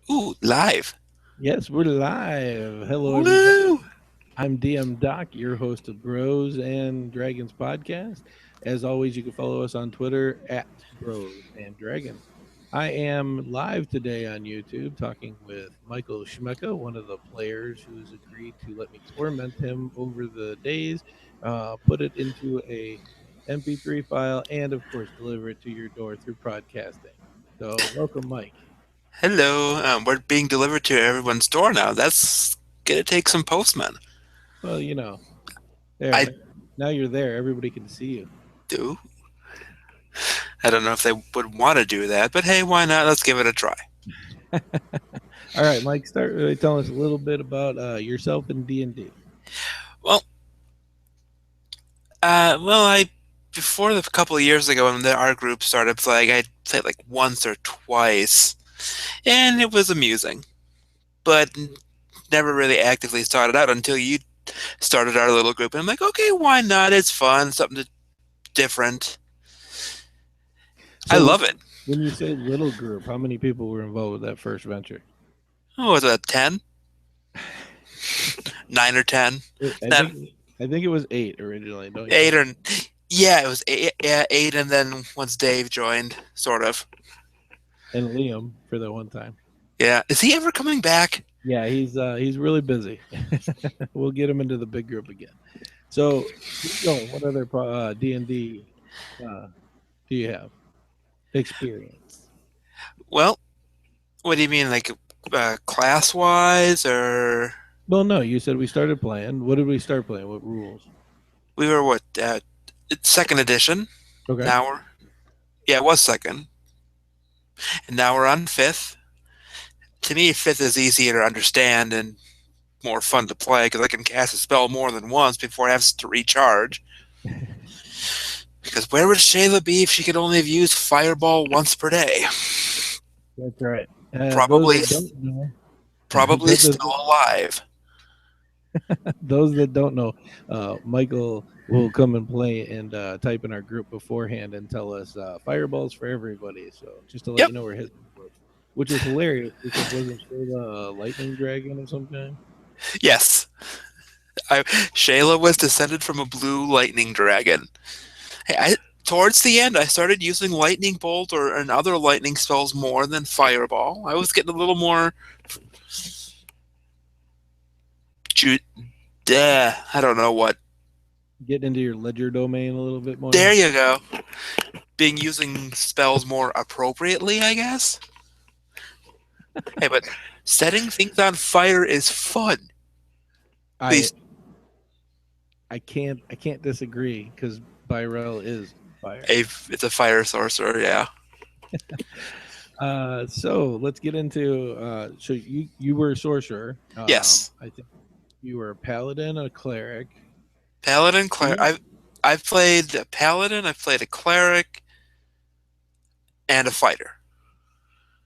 Ooh, live. Yes, we're live. Hello, everybody. Woo! I'm DM Doc, your host of Bros and Dragons podcast. As always, you can follow us on Twitter at Bros and Dragons. I am live today on YouTube talking with Michael Scimeca, one of the players who's agreed to let me torment him over the days, put it into a MP3 file, and of course, deliver it to your door through broadcasting. So, welcome, Mike. Hello. We're being delivered to everyone's door now. That's gonna take some postmen. Well, I there. Now you're there. Everybody can see you. do. I don't know if they would want to do that, but hey, why not? Let's give it a try. All right, Mike, start telling us a little bit about yourself and D&D. Well, I before the couple of years ago when our group started playing, I played like once or twice, and it was amusing, but never really actively started out until you started our little group. And I'm like, okay, why not? It's fun, different. I So love it. when you say little group, how many people were involved with that first venture? Oh, was it 10? 9 or 10? I That think I think it was 8 originally, don't you 8 think? or yeah, it was 8. Yeah, 8, and then once Dave joined, sort of. And Liam for that one time. Yeah, is he ever coming back? Yeah, he's really busy. We'll get him into the big group again. So keep going. What other D&D uh, do you have experience? Well, what do you mean, like class wise, or Well, no, you said we started playing. What did we start playing? What rules? we were what? It's second edition. Okay. Now we're yeah, it was second, and now we're on fifth. To me, fifth is easier to understand and more fun to play because I can cast a spell more than once before it has to recharge. Because where would Shayla be if she could only have used Fireball once per day? That's right. Those Probably, that don't know, probably those still that, alive. those that don't know, Michael will come and play and type in our group beforehand and tell us fireballs for everybody. So just to let Yep. you know where his was, which was hilarious because wasn't Shayla a lightning dragon of some kind? Yes. Shayla was descended from a blue lightning dragon. Hey, towards the end, I started using lightning bolt and other lightning spells more than fireball. I was getting a little more. Ju- I don't know what. Get into your ledger domain a little bit more. There you go. Being using spells more appropriately, I guess. Hey, but setting things on fire is fun. I These I can't disagree because Byrell is fire. it's a fire sorcerer, yeah. So let's get into. So you were a sorcerer. Yes. I think you were a paladin, a cleric. Paladin, Were cleric. you? I've played a paladin. I've played a cleric and a fighter.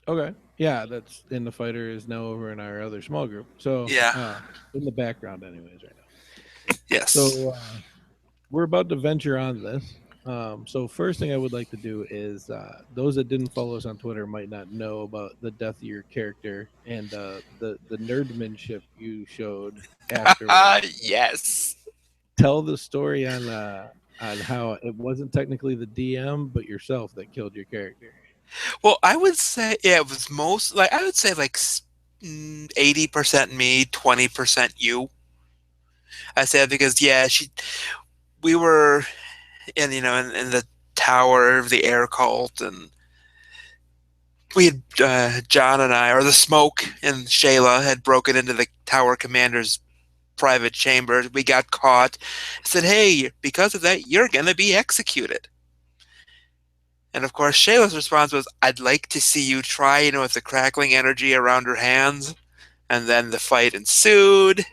Okay. Yeah, that's in the fighter is now over in our other small group. So Yeah. in the background, anyways, right now. Yes. So we're about to venture on this. So first thing I would like to do is those that didn't follow us on Twitter might not know about the death of your character and the nerdmanship you showed afterwards. Yes. Tell the story on how it wasn't technically the DM but yourself that killed your character. Well, I would say yeah, it was most like I would say like 80% me, 20% you. I say that because yeah, we were in the tower of the air cult, and we had John and I, or the smoke and Shayla had broken into the tower commander's private chambers. We got caught. Said, "Hey, because of that, you're gonna be executed." And of course, Shayla's response was, "I'd like to see you try," with the crackling energy around her hands. And then the fight ensued.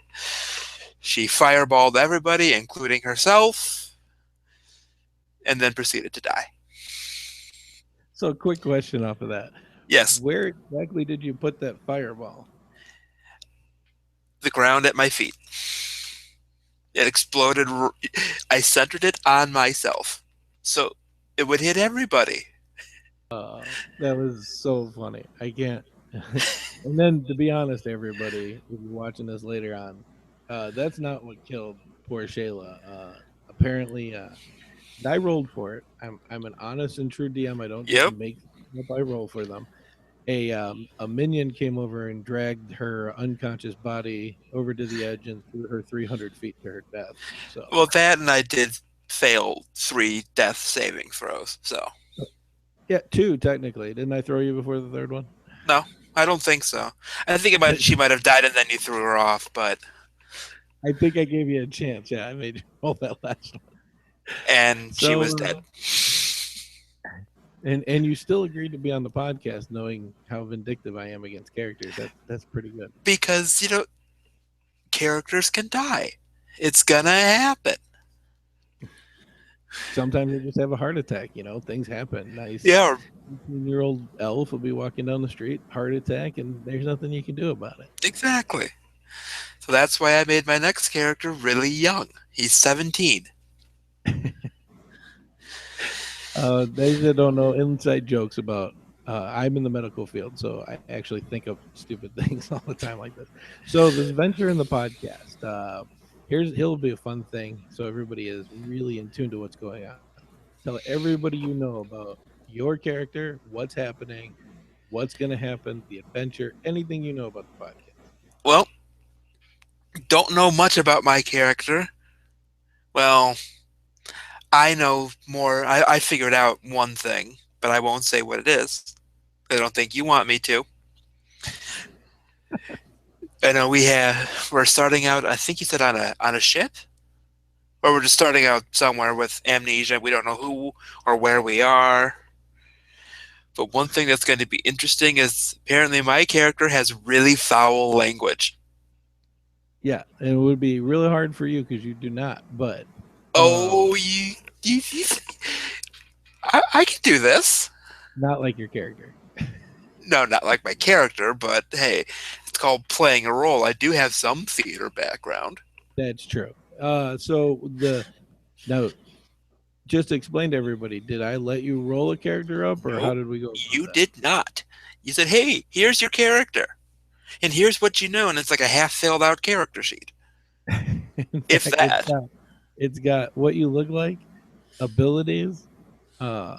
She fireballed everybody, including herself, and then proceeded to die. So quick question off of that. Yes, Where exactly did you put that fireball? the ground at my feet. It exploded. I centered it on myself. So it would hit everybody. That was so funny. I can't. And then, to be honest, everybody, if you're watching this later on, that's not what killed poor Shayla. Apparently, and I rolled for it. I'm an honest and true DM. I don't just Yep. make things up. I roll for them. A minion came over and dragged her unconscious body over to the edge and threw her 300 feet to her death. So Well, that and I did fail 3 death saving throws. So yeah, two technically. Didn't I throw you before the third one? no, I don't think so. I think she might have died and then you threw her off, but I think I gave you a chance. Yeah, I made you roll that last one. and she was So dead and you still agreed to be on the podcast, knowing how vindictive I am against characters. That's pretty good. because characters can die. It's gonna happen. Sometimes they just have a heart attack. Things happen. Nice Yeah, 18-year-old elf will be walking down the street, heart attack, and there's nothing you can do about exactly. So that's why I made my next character really young. He's 17. it. Those that don't know, inside jokes about. I'm in the medical field, so I actually think of stupid things all the time like this. So this venture in the podcast. Here'll be a fun thing, so everybody is really in tune to what's going on. Tell everybody you know about your character, what's happening, what's going to happen, the adventure, anything you know about the podcast. Well, don't know much about my character. Well, I know more. I figured out one thing, but I won't say what it is. I don't think you want me to. I know we're starting out. I think you said on a ship, or we're just starting out somewhere with amnesia. We don't know who or where we are. But one thing that's going to be interesting is apparently my character has really foul language. Yeah, and it would be really hard for you because you do not. But Oh, you I can do this. not like your character. No, not like my character, but hey, it's called playing a role. I do have some theater background. That's true. So the now just explain to everybody. Did I let you roll a character up, or how Nope, did we go about you did not. You said, hey, here's your character, and here's what you know, and it's like a half filled out character sheet. that? In If fact, that. it's got what you look like, abilities, uh,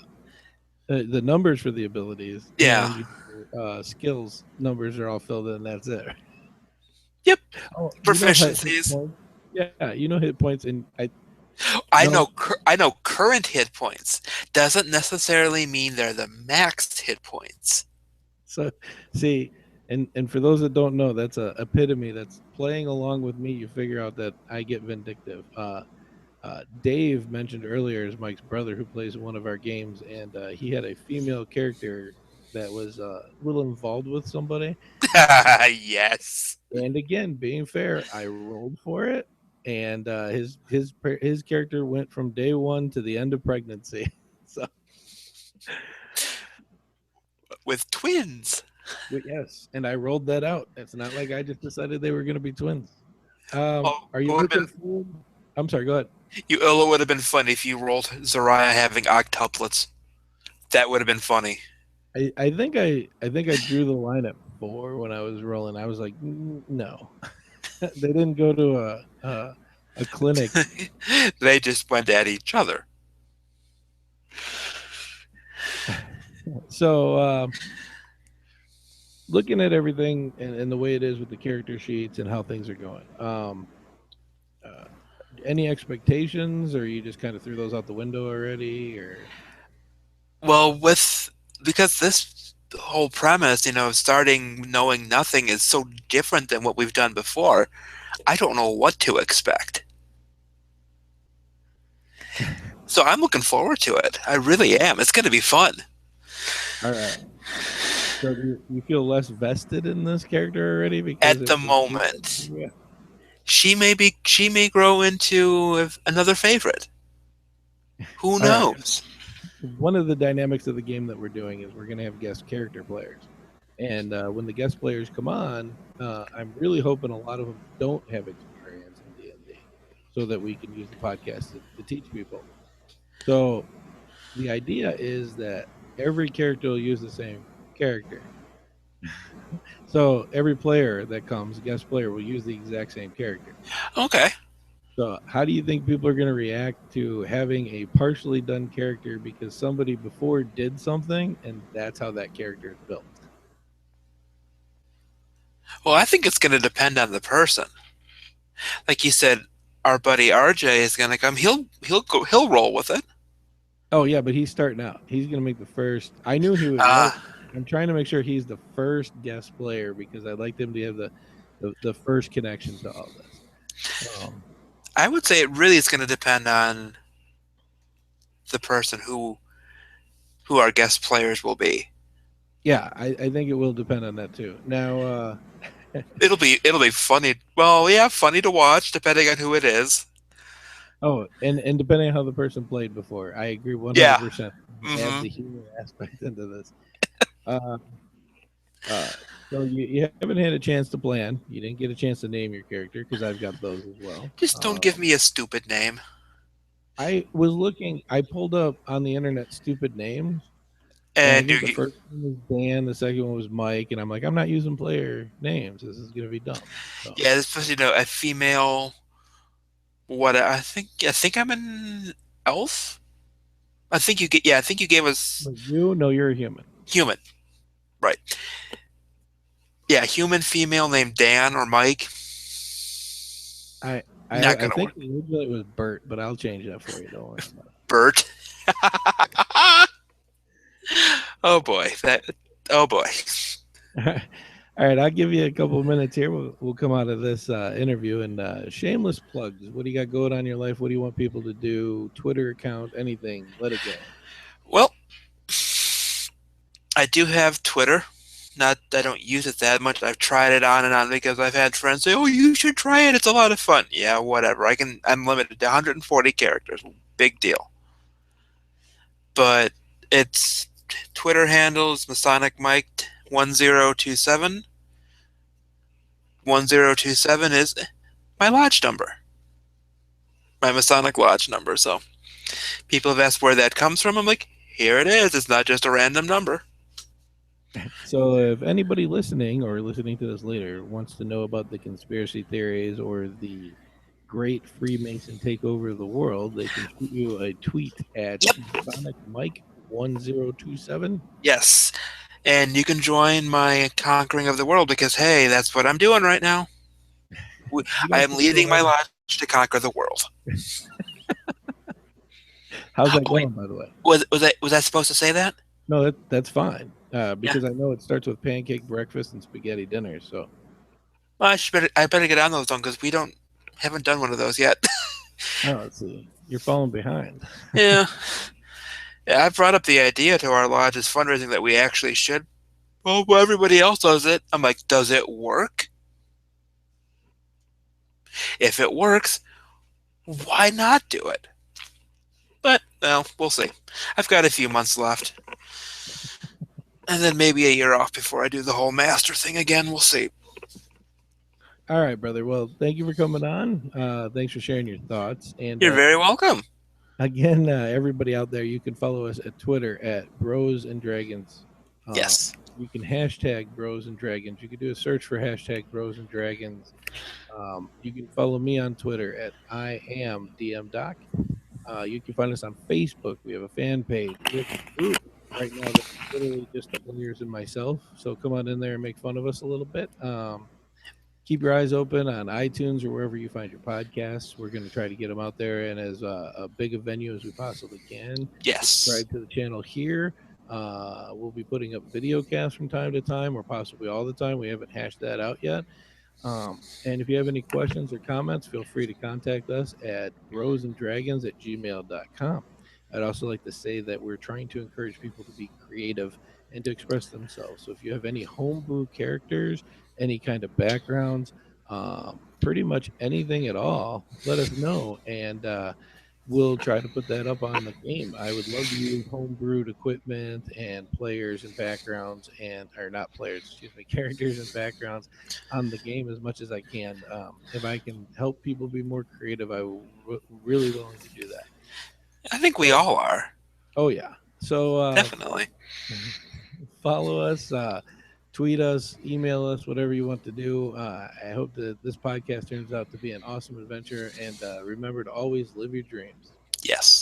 the numbers for the abilities, Yeah. and your skills numbers are all filled in. That's it. Yep. Oh, hit Proficiencies. points. Yeah, hit points, and I I no. know. I know current hit points doesn't necessarily mean they're the max hit points. So see, and for those that don't know, that's a epitome. That's playing along with me. You figure out that I get vindictive. Dave mentioned earlier is Mike's brother who plays one of our games, and he had a female character that was a little involved with somebody. Yes. And again, being fair, I rolled for it, and his character went from day one to the end of pregnancy. So With twins. yes, and I rolled that out. It's not like I just decided they were going to be twins. Oh, Are it you would have looking been forward? I'm sorry. Go ahead. it would have been funny if you rolled Zariah having octuplets. That would have been funny. I think I drew the line at 4 when I was rolling. I was like, No, they didn't go to a clinic. They just went at each other. So looking at everything and the way it is with the character sheets and how things are going. Uh, any expectations, or you just kind of threw those out the window already, or Well, because this whole premise, starting knowing nothing is so different than what we've done before, I don't know what to expect. So I'm looking forward to it. I really am. It's going to be fun. all right. So do you feel less vested in this character already because At it, the moment, yeah. she may grow into another favorite. Who All right. knows? One of the dynamics of the game that we're doing is we're going to have guest character players, and when the guest players come on, I'm really hoping a lot of them don't have experience in D&D, so that we can use the podcast to teach people. So the idea is that every character will use the same character. So every player that comes, guest player, will use the exact same character. Okay. So how do you think people are going to react to having a partially done character because somebody before did something and that's how that character is built? Well, I think it's going to depend on the person. Like you said, our buddy RJ is going to come. He'll roll with it. Oh yeah, but he's starting out. He's going to make the first. I knew he would roll. Uh, I'm trying to make sure he's the first guest player because I'd like them to have the first connection to all this. Um, I would say it really is going to depend on the person who our guest players will be. yeah, I think it will depend on that too. Now, It'll be funny. Well, yeah, funny to watch depending on who it is. oh, and depending on how the person played before, I agree Yeah. 100%. Add Hmm. the humor aspect into this. Uh, uh, so you haven't had a chance to plan. You didn't get a chance to name your character because I've got those as well. Just don't give me a stupid name. I was looking. I pulled up on the internet stupid names, and I And think the first one was Dan, the second one was Mike, and I'm like, I'm not using player names. This is gonna be dumb. So yeah, especially a female. What I think I'm an elf. I think you get. Yeah, I think you gave us but you know you're a human. human. Right. Yeah, human female named Dan or Mike. I I Not gonna think work. originally it was Bert, but I'll change that for you. Don't worry about Bert. Oh boy. That. Oh boy. it. All right, I'll give you a couple of minutes here. We'll come out of this interview and shameless plugs. What do you got going on in your life? What do you want people to do? Twitter account, anything? Let it go. Well, I do have Twitter. Not I don't use it that much. I've tried it on and on because I've had friends say, "Oh, you should try it. It's a lot of fun." Yeah, whatever. I'm limited to 140 characters. Big deal. But it's Twitter handles Masonic Mike 1027. 1027 is my lodge number. My Masonic lodge number. So people have asked where that comes from. I'm like, here it is. It's not just a random number. So, if anybody listening or listening to this later wants to know about the conspiracy theories or the great Freemason takeover of the world, they can shoot you a tweet at Yep. Masonic Mike 1027. Yes. And you can join my conquering of the world because, hey, that's what I'm doing right now. You I don't am have to go leading my ahead. lodge to conquer the world. How's that Oh, wait, going, by the way? was I supposed to say that? No, that's fine. Yeah. Because I know it starts with pancake breakfast and spaghetti dinner. So, Well, I better get on those one because we don't haven't done one of those yet. oh, let's see. You're falling behind. Yeah. Yeah, I brought up the idea to our lodge's fundraising that we actually should. Well, everybody else does it. I'm like, does it work? If it works, why not do it? But, well, we'll see. I've got a few months left. And then maybe a year off before I do the whole master thing again. We'll see. All right, brother. Well, thank you for coming on. Thanks for sharing your thoughts. And You're very welcome. again, everybody out there, you can follow us at Twitter at Bros and Dragons. Uh, Yes. you can hashtag Bros and Dragons. You can do a search for hashtag Bros and Dragons. You can follow me on Twitter at I am DM Doc. You can find us on Facebook. We have a fan page. We have a group right now that's literally just the players and myself. So come on in there and make fun of us a little bit. Keep your eyes open on iTunes or wherever you find your podcasts. We're going to try to get them out there and as a big a venue as we possibly can. Yes. Subscribe to the channel here. We'll be putting up video casts from time to time or possibly all the time. We haven't hashed that out yet. And if you have any questions or comments, feel free to contact us at brosanddragons@gmail.com. I'd also like to say that we're trying to encourage people to be creative and to express themselves. So if you have any homebrew characters, any kind of backgrounds, pretty much anything at all, let us know. And we'll try to put that up on the game. I would love to use homebrewed equipment and players and backgrounds and or not players, excuse me, characters and backgrounds on the game as much as I can. If I can help people be more creative, I will really willing to do that. I think we So, all are. oh yeah. So Definitely. follow us. tweet us, email us, whatever you want to do. I hope that this podcast turns out to be an awesome adventure. And remember to always live your dreams. Yes.